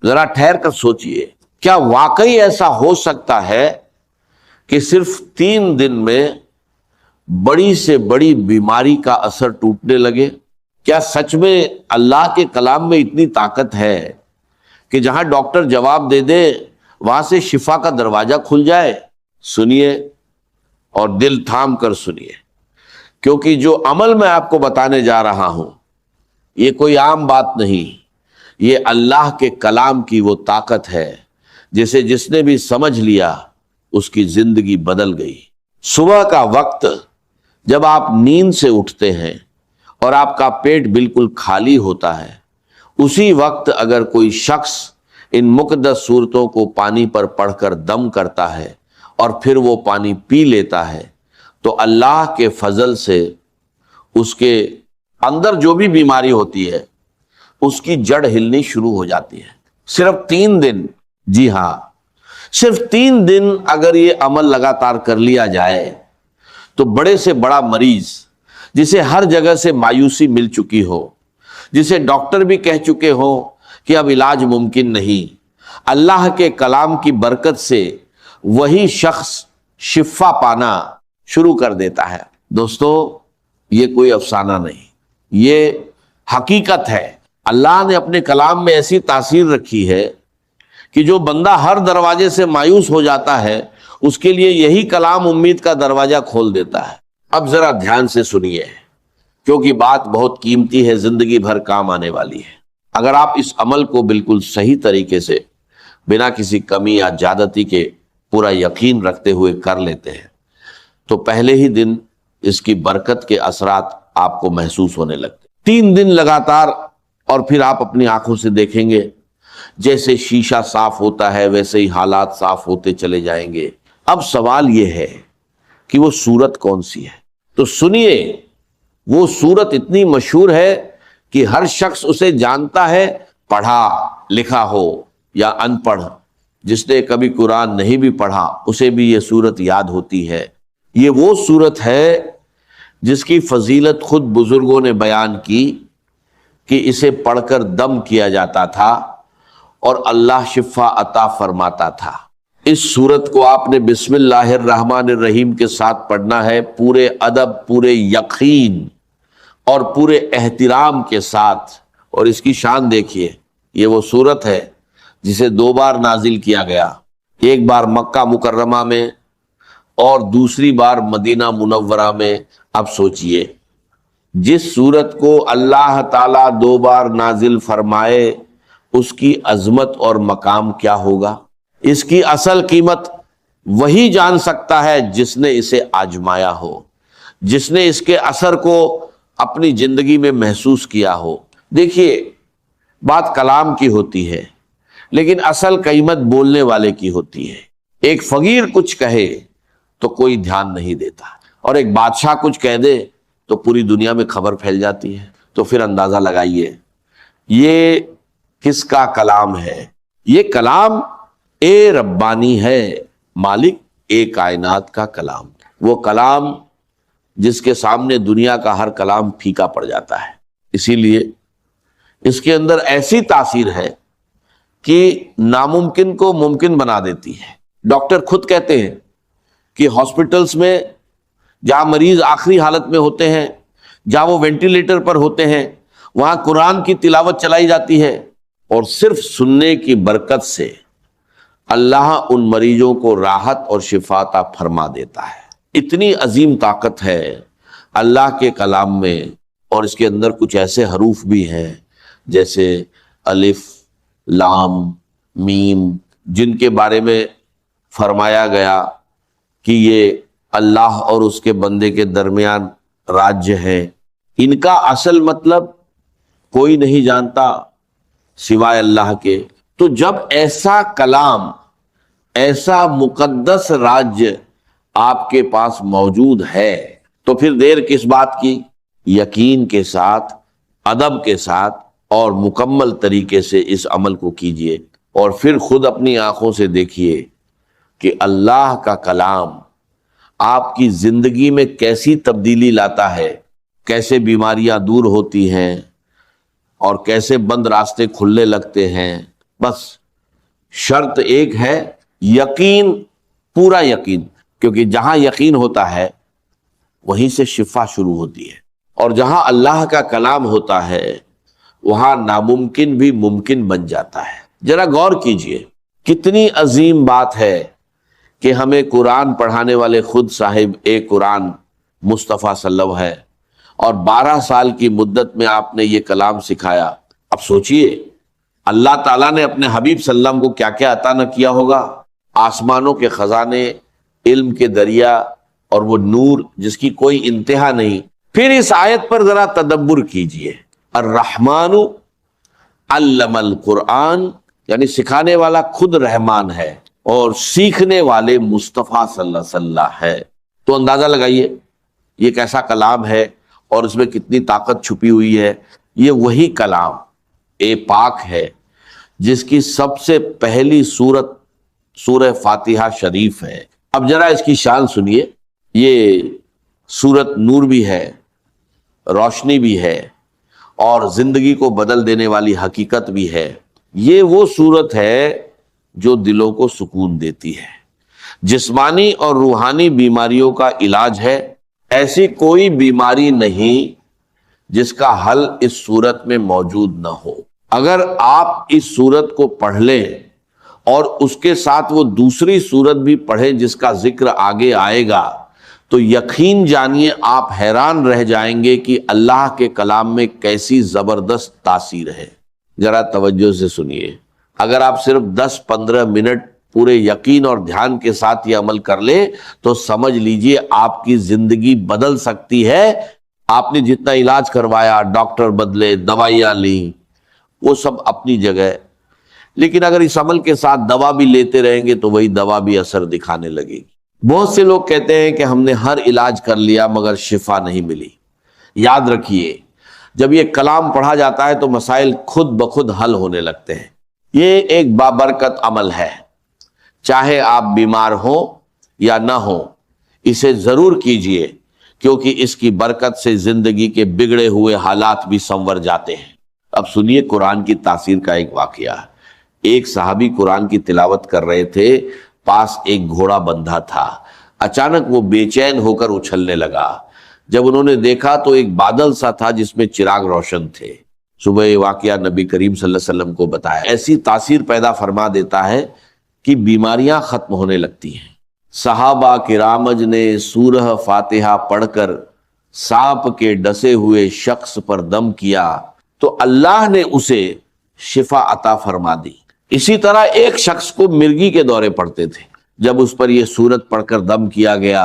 ذرا ٹھہر کر سوچئے، کیا واقعی ایسا ہو سکتا ہے کہ صرف 3 دن میں بڑی سے بڑی بیماری کا اثر ٹوٹنے لگے؟ کیا سچ میں اللہ کے کلام میں اتنی طاقت ہے کہ جہاں ڈاکٹر جواب دے دے وہاں سے شفا کا دروازہ کھل جائے؟ سنیے اور دل تھام کر سنیے، کیونکہ جو عمل میں آپ کو بتانے جا رہا ہوں یہ کوئی عام بات نہیں، یہ اللہ کے کلام کی وہ طاقت ہے جسے جس نے بھی سمجھ لیا اس کی زندگی بدل گئی۔ صبح کا وقت جب آپ نیند سے اٹھتے ہیں اور آپ کا پیٹ بالکل خالی ہوتا ہے، اسی وقت اگر کوئی شخص ان مقدس صورتوں کو پانی پر پڑھ کر دم کرتا ہے اور پھر وہ پانی پی لیتا ہے تو اللہ کے فضل سے اس کے اندر جو بھی بیماری ہوتی ہے اس کی جڑ ہلنی شروع ہو جاتی ہے۔ صرف 3 دن، جی ہاں صرف 3 دن اگر یہ عمل لگاتار کر لیا جائے تو بڑے سے بڑا مریض جسے ہر جگہ سے مایوسی مل چکی ہو، جسے ڈاکٹر بھی کہہ چکے ہو کہ اب علاج ممکن نہیں، اللہ کے کلام کی برکت سے وہی شخص شفا پانا شروع کر دیتا ہے۔ دوستو، یہ کوئی افسانہ نہیں، یہ حقیقت ہے۔ اللہ نے اپنے کلام میں ایسی تاثیر رکھی ہے کہ جو بندہ ہر دروازے سے مایوس ہو جاتا ہے اس کے لیے یہی کلام امید کا دروازہ کھول دیتا ہے۔ اب ذرا دھیان سے سنیے، کیونکہ بات بہت قیمتی ہے، زندگی بھر کام آنے والی ہے۔ اگر آپ اس عمل کو بالکل صحیح طریقے سے بنا کسی کمی یا زیادتی کے پورا یقین رکھتے ہوئے کر لیتے ہیں تو پہلے ہی دن اس کی برکت کے اثرات آپ کو محسوس ہونے لگتے۔ 3 دن لگاتار اور پھر آپ اپنی آنکھوں سے دیکھیں گے جیسے شیشہ صاف ہوتا ہے ویسے ہی حالات صاف ہوتے چلے جائیں گے۔ اب سوال یہ ہے کہ وہ صورت کون سی ہے؟ تو سنیے، وہ صورت اتنی مشہور ہے کہ ہر شخص اسے جانتا ہے، پڑھا لکھا ہو یا ان پڑھ۔ جس نے کبھی قرآن نہیں بھی پڑھا اسے بھی یہ صورت یاد ہوتی ہے۔ یہ وہ صورت ہے جس کی فضیلت خود بزرگوں نے بیان کی کہ اسے پڑھ کر دم کیا جاتا تھا اور اللہ شفا عطا فرماتا تھا۔ اس صورت کو آپ نے بسم اللہ الرحمن الرحیم کے ساتھ پڑھنا ہے، پورے ادب، پورے یقین اور پورے احترام کے ساتھ۔ اور اس کی شان دیکھیے، یہ وہ صورت ہے جسے 2 بار نازل کیا گیا، ایک بار مکہ مکرمہ میں اور دوسری بار مدینہ منورہ میں۔ اب سوچئے، جس صورت کو اللہ تعالیٰ 2 بار نازل فرمائے اس کی عظمت اور مقام کیا ہوگا؟ اس کی اصل قیمت وہی جان سکتا ہے جس نے اسے آزمایا ہو، جس نے اس کے اثر کو اپنی زندگی میں محسوس کیا ہو۔ دیکھیے، بات کلام کی ہوتی ہے لیکن اصل قیمت بولنے والے کی ہوتی ہے۔ ایک فقیر کچھ کہے تو کوئی دھیان نہیں دیتا، اور ایک بادشاہ کچھ کہہ دے تو پوری دنیا میں خبر پھیل جاتی ہے۔ تو پھر اندازہ لگائیے یہ کس کا کلام ہے؟ یہ کلام اے ربانی ہے، مالک اے کائنات کا کلام، وہ کلام جس کے سامنے دنیا کا ہر کلام پھیکا پڑ جاتا ہے۔ اسی لیے اس کے اندر ایسی تاثیر ہے کہ ناممکن کو ممکن بنا دیتی ہے۔ ڈاکٹر خود کہتے ہیں کہ ہاسپٹلز میں جہاں مریض آخری حالت میں ہوتے ہیں، جہاں وہ وینٹیلیٹر پر ہوتے ہیں، وہاں قرآن کی تلاوت چلائی جاتی ہے اور صرف سننے کی برکت سے اللہ ان مریضوں کو راحت اور شفا عطا فرما دیتا ہے۔ اتنی عظیم طاقت ہے اللہ کے کلام میں، اور اس کے اندر کچھ ایسے حروف بھی ہیں جیسے الف، لام، میم، جن کے بارے میں فرمایا گیا کہ یہ اللہ اور اس کے بندے کے درمیان راجیہ ہے۔ ان کا اصل مطلب کوئی نہیں جانتا سوائے اللہ کے۔ تو جب ایسا کلام، ایسا مقدس راجیہ آپ کے پاس موجود ہے تو پھر دیر کس بات کی؟ یقین کے ساتھ، ادب کے ساتھ اور مکمل طریقے سے اس عمل کو کیجئے، اور پھر خود اپنی آنکھوں سے دیکھیے کہ اللہ کا کلام آپ کی زندگی میں کیسی تبدیلی لاتا ہے، کیسے بیماریاں دور ہوتی ہیں اور کیسے بند راستے کھلنے لگتے ہیں۔ بس شرط ایک ہے، یقین، پورا یقین، کیونکہ جہاں یقین ہوتا ہے وہیں سے شفا شروع ہوتی ہے، اور جہاں اللہ کا کلام ہوتا ہے وہاں ناممکن بھی ممکن بن جاتا ہے۔ ذرا غور کیجئے، کتنی عظیم بات ہے کہ ہمیں قرآن پڑھانے والے خود صاحب ایک قرآن مصطفیٰ صلی اللہ علیہ وسلم ہے، اور 12 سال کی مدت میں آپ نے یہ کلام سکھایا۔ اب سوچئے اللہ تعالیٰ نے اپنے حبیب صلی اللہ علیہ وسلم کو کیا کیا عطا نہ کیا ہوگا، آسمانوں کے خزانے، علم کے دریا، اور وہ نور جس کی کوئی انتہا نہیں۔ پھر اس آیت پر ذرا تدبر کیجئے، الرحمن علم القرآن، یعنی سکھانے والا خود رحمان ہے اور سیکھنے والے مصطفیٰ صلی اللہ علیہ وسلم ہے۔ تو اندازہ لگائیے یہ کیسا کلام ہے اور اس میں کتنی طاقت چھپی ہوئی ہے۔ یہ وہی کلام پاک ہے جس کی سب سے پہلی سورت سورہ فاتحہ شریف ہے۔ اب ذرا اس کی شان سنیے، یہ سورت نور بھی ہے، روشنی بھی ہے، اور زندگی کو بدل دینے والی حقیقت بھی ہے۔ یہ وہ سورت ہے جو دلوں کو سکون دیتی ہے، جسمانی اور روحانی بیماریوں کا علاج ہے۔ ایسی کوئی بیماری نہیں جس کا حل اس سورت میں موجود نہ ہو۔ اگر آپ اس سورت کو پڑھ لیں اور اس کے ساتھ وہ دوسری سورت بھی پڑھیں جس کا ذکر آگے آئے گا، تو یقین جانیے آپ حیران رہ جائیں گے کہ اللہ کے کلام میں کیسی زبردست تاثیر ہے۔ ذرا توجہ سے سنیے، اگر آپ صرف 10-15 منٹ پورے یقین اور دھیان کے ساتھ یہ عمل کر لیں تو سمجھ لیجئے آپ کی زندگی بدل سکتی ہے۔ آپ نے جتنا علاج کروایا، ڈاکٹر بدلے، دوائیاں لیں، وہ سب اپنی جگہ، لیکن اگر اس عمل کے ساتھ دوا بھی لیتے رہیں گے تو وہی دوا بھی اثر دکھانے لگے گی۔ بہت سے لوگ کہتے ہیں کہ ہم نے ہر علاج کر لیا مگر شفا نہیں ملی۔ یاد رکھیے، جب یہ کلام پڑھا جاتا ہے تو مسائل خود بخود حل ہونے لگتے ہیں۔ یہ ایک بابرکت عمل ہے، چاہے آپ بیمار ہوں یا نہ ہوں، اسے ضرور کیجئے، کیونکہ اس کی برکت سے زندگی کے بگڑے ہوئے حالات بھی سنور جاتے ہیں۔ اب سنیے قرآن کی تاثیر کا ایک واقعہ۔ ایک صحابی قرآن کی تلاوت کر رہے تھے، پاس ایک گھوڑا بندھا تھا۔ اچانک وہ بے چین ہو کر اچھلنے لگا۔ جب انہوں نے دیکھا تو ایک بادل سا تھا جس میں چراغ روشن تھے۔ صبح یہ واقعہ نبی کریم صلی اللہ علیہ وسلم کو بتایا۔ ایسی تاثیر پیدا فرما دیتا ہے کہ بیماریاں ختم ہونے لگتی ہیں۔ صحابہ کرامج نے سورہ فاتحہ پڑھ کر سانپ کے ڈسے ہوئے شخص پر دم کیا تو اللہ نے اسے شفا عطا فرما دی۔ اسی طرح ایک شخص کو مرگی کے دورے پڑتے تھے، جب اس پر یہ سورت پڑھ کر دم کیا گیا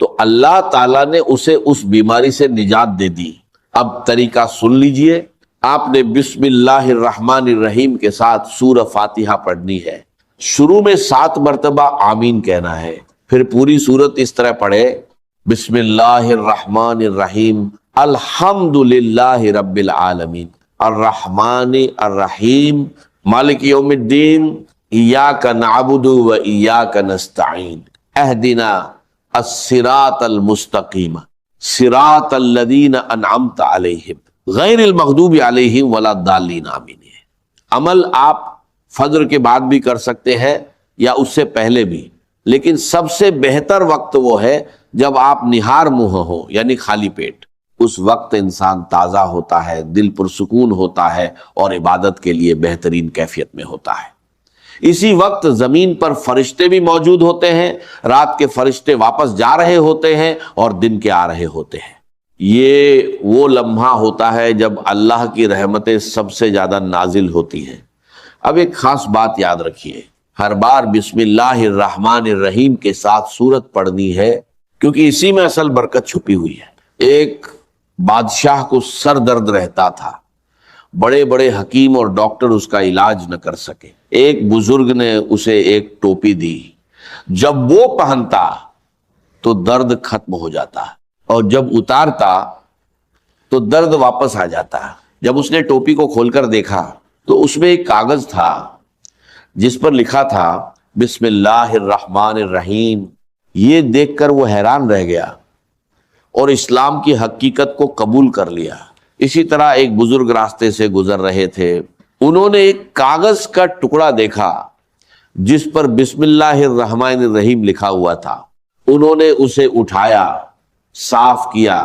تو اللہ تعالیٰ نے اسے اس بیماری سے نجات دے دی۔ اب طریقہ سن لیجئے، آپ نے بسم اللہ الرحمن الرحیم کے ساتھ سورہ فاتحہ پڑھنی ہے۔ شروع میں 7 مرتبہ آمین کہنا ہے، پھر پوری سورت اس طرح پڑھے، بسم اللہ الرحمن الرحیم الحمدللہ رب العالمین الرحمن الرحیم مالک یوم الدین ایاک نعبد و ایاک نستعین اہدنا الصراط المستقیم صراط الذین انعمت علیہم غیر المغضوب علیہم ولا الضالین آمین۔ عمل آپ فجر کے بعد بھی کر سکتے ہیں یا اس سے پہلے بھی، لیکن سب سے بہتر وقت وہ ہے جب آپ نہار منہ ہو، یعنی خالی پیٹ۔ اس وقت انسان تازہ ہوتا ہے، دل پرسکون ہوتا ہے اور عبادت کے لیے بہترین کیفیت میں ہوتا ہے۔ اسی وقت زمین پر فرشتے بھی موجود ہوتے ہیں، رات کے فرشتے واپس جا رہے ہوتے ہیں اور دن کے آ رہے ہوتے ہیں۔ یہ وہ لمحہ ہوتا ہے جب اللہ کی رحمتیں سب سے زیادہ نازل ہوتی ہیں۔ اب ایک خاص بات یاد رکھیے، ہر بار بسم اللہ الرحمن الرحیم کے ساتھ سورت پڑھنی ہے، کیونکہ اسی میں اصل برکت چھپی ہوئی ہے۔ ایک بادشاہ کو سر درد رہتا تھا، بڑے بڑے حکیم اور ڈاکٹر اس کا علاج نہ کر سکے۔ ایک بزرگ نے اسے ایک ٹوپی دی، جب وہ پہنتا تو درد ختم ہو جاتا اور جب اتارتا تو درد واپس آ جاتا۔ جب اس نے ٹوپی کو کھول کر دیکھا تو اس میں ایک کاغذ تھا جس پر لکھا تھا بسم اللہ الرحمن الرحیم۔ یہ دیکھ کر وہ حیران رہ گیا اور اسلام کی حقیقت کو قبول کر لیا۔ اسی طرح ایک بزرگ راستے سے گزر رہے تھے، انہوں نے ایک کاغذ کا ٹکڑا دیکھا جس پر بسم اللہ الرحمن الرحیم لکھا ہوا تھا. انہوں نے اسے اٹھایا، صاف کیا،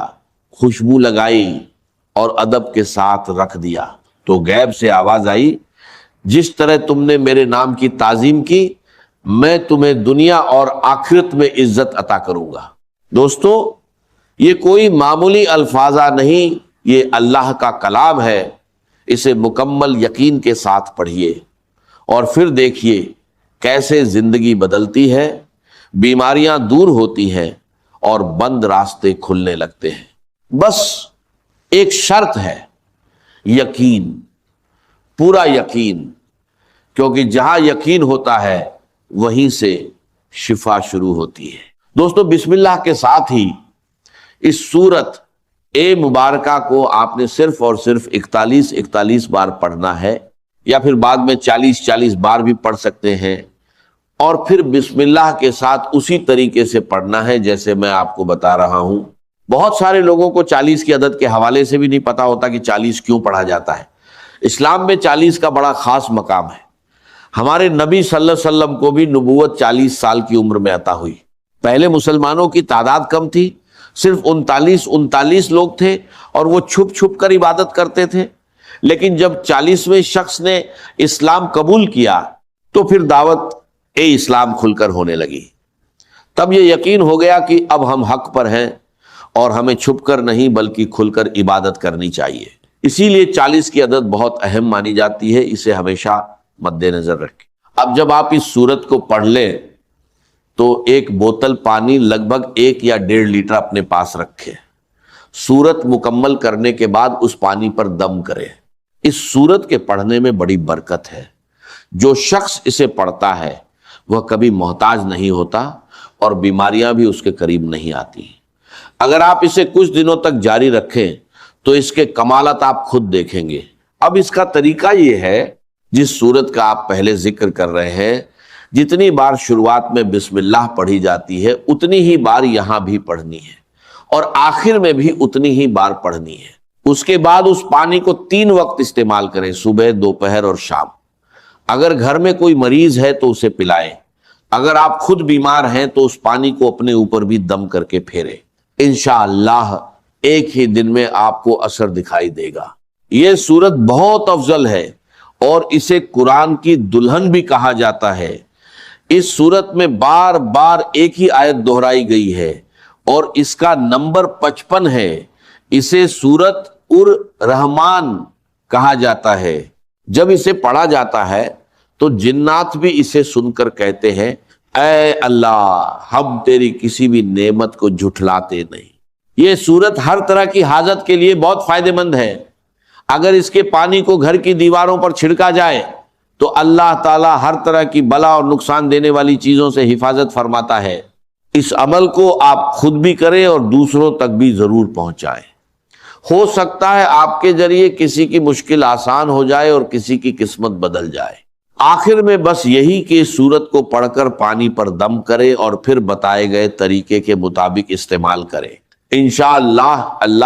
خوشبو لگائی اور ادب کے ساتھ رکھ دیا. تو غیب سے آواز آئی، جس طرح تم نے میرے نام کی تعظیم کی، میں تمہیں دنیا اور آخرت میں عزت عطا کروں گا. دوستو، یہ کوئی معمولی الفاظہ نہیں، یہ اللہ کا کلام ہے. اسے مکمل یقین کے ساتھ پڑھیے اور پھر دیکھیے کیسے زندگی بدلتی ہے، بیماریاں دور ہوتی ہیں اور بند راستے کھلنے لگتے ہیں. بس ایک شرط ہے، یقین، پورا یقین، کیونکہ جہاں یقین ہوتا ہے وہیں سے شفا شروع ہوتی ہے. دوستو، بسم اللہ کے ساتھ ہی اس سورت اے مبارکہ کو آپ نے صرف اور صرف 41 بار پڑھنا ہے، یا پھر بعد میں 40 بار بھی پڑھ سکتے ہیں، اور پھر بسم اللہ کے ساتھ اسی طریقے سے پڑھنا ہے جیسے میں آپ کو بتا رہا ہوں. بہت سارے لوگوں کو 40 کی عدد کے حوالے سے بھی نہیں پتا ہوتا کہ 40 کیوں پڑھا جاتا ہے. اسلام میں 40 کا بڑا خاص مقام ہے. ہمارے نبی صلی اللہ علیہ وسلم کو بھی نبوت 40 سال کی عمر میں عطا ہوئی. پہلے مسلمانوں کی تعداد کم تھی، صرف 39 لوگ تھے اور وہ چھپ چھپ کر عبادت کرتے تھے. لیکن جب 40ویں شخص نے اسلام قبول کیا تو پھر دعوت اسلام کھل کر ہونے لگی. تب یہ یقین ہو گیا کہ اب ہم حق پر ہیں اور ہمیں چھپ کر نہیں بلکہ کھل کر عبادت کرنی چاہیے. اسی لیے 40 کی عدد بہت اہم مانی جاتی ہے، اسے ہمیشہ مد نظر رکھیں. اب جب آپ اس سورت کو پڑھ لیں تو ایک بوتل پانی لگ بھگ 1 یا 1.5 لیٹر اپنے پاس رکھیں. سورت مکمل کرنے کے بعد اس پانی پر دم کریں. اس سورت کے پڑھنے میں بڑی برکت ہے. جو شخص اسے پڑھتا ہے وہ کبھی محتاج نہیں ہوتا اور بیماریاں بھی اس کے قریب نہیں آتی. اگر آپ اسے کچھ دنوں تک جاری رکھیں تو اس کے کمالات آپ خود دیکھیں گے. اب اس کا طریقہ یہ ہے، جس سورت کا آپ پہلے ذکر کر رہے ہیں، جتنی بار شروعات میں بسم اللہ پڑھی جاتی ہے اتنی ہی بار یہاں بھی پڑھنی ہے اور آخر میں بھی اتنی ہی بار پڑھنی ہے. اس کے بعد اس پانی کو 3 وقت استعمال کریں، صبح، دوپہر اور شام. اگر گھر میں کوئی مریض ہے تو اسے پلائیں. اگر آپ خود بیمار ہیں تو اس پانی کو اپنے اوپر بھی دم کر کے پھیریں. انشاءاللہ ایک ہی دن میں آپ کو اثر دکھائی دے گا. یہ سورت بہت افضل ہے اور اسے قرآن کی دلہن بھی کہا جاتا ہے. اس سورت میں بار بار ایک ہی آیت دہرائی گئی ہے اور اس کا نمبر 55 ہے. اسے سورت الرحمن کہا جاتا ہے. جب اسے پڑھا جاتا ہے تو جنات بھی اسے سن کر کہتے ہیں، اے اللہ، ہم تیری کسی بھی نعمت کو جھٹلاتے نہیں. یہ سورت ہر طرح کی حاجت کے لیے بہت فائدہ مند ہے. اگر اس کے پانی کو گھر کی دیواروں پر چھڑکا جائے تو اللہ تعالی ہر طرح کی بلا اور نقصان دینے والی چیزوں سے حفاظت فرماتا ہے. اس عمل کو آپ خود بھی کریں اور دوسروں تک بھی ضرور پہنچائیں. ہو سکتا ہے آپ کے ذریعے کسی کی مشکل آسان ہو جائے اور کسی کی قسمت بدل جائے. آخر میں بس یہی کہ اس سورت کو پڑھ کر پانی پر دم کرے اور پھر بتائے گئے طریقے کے مطابق استعمال کرے. انشاءاللہ اللہ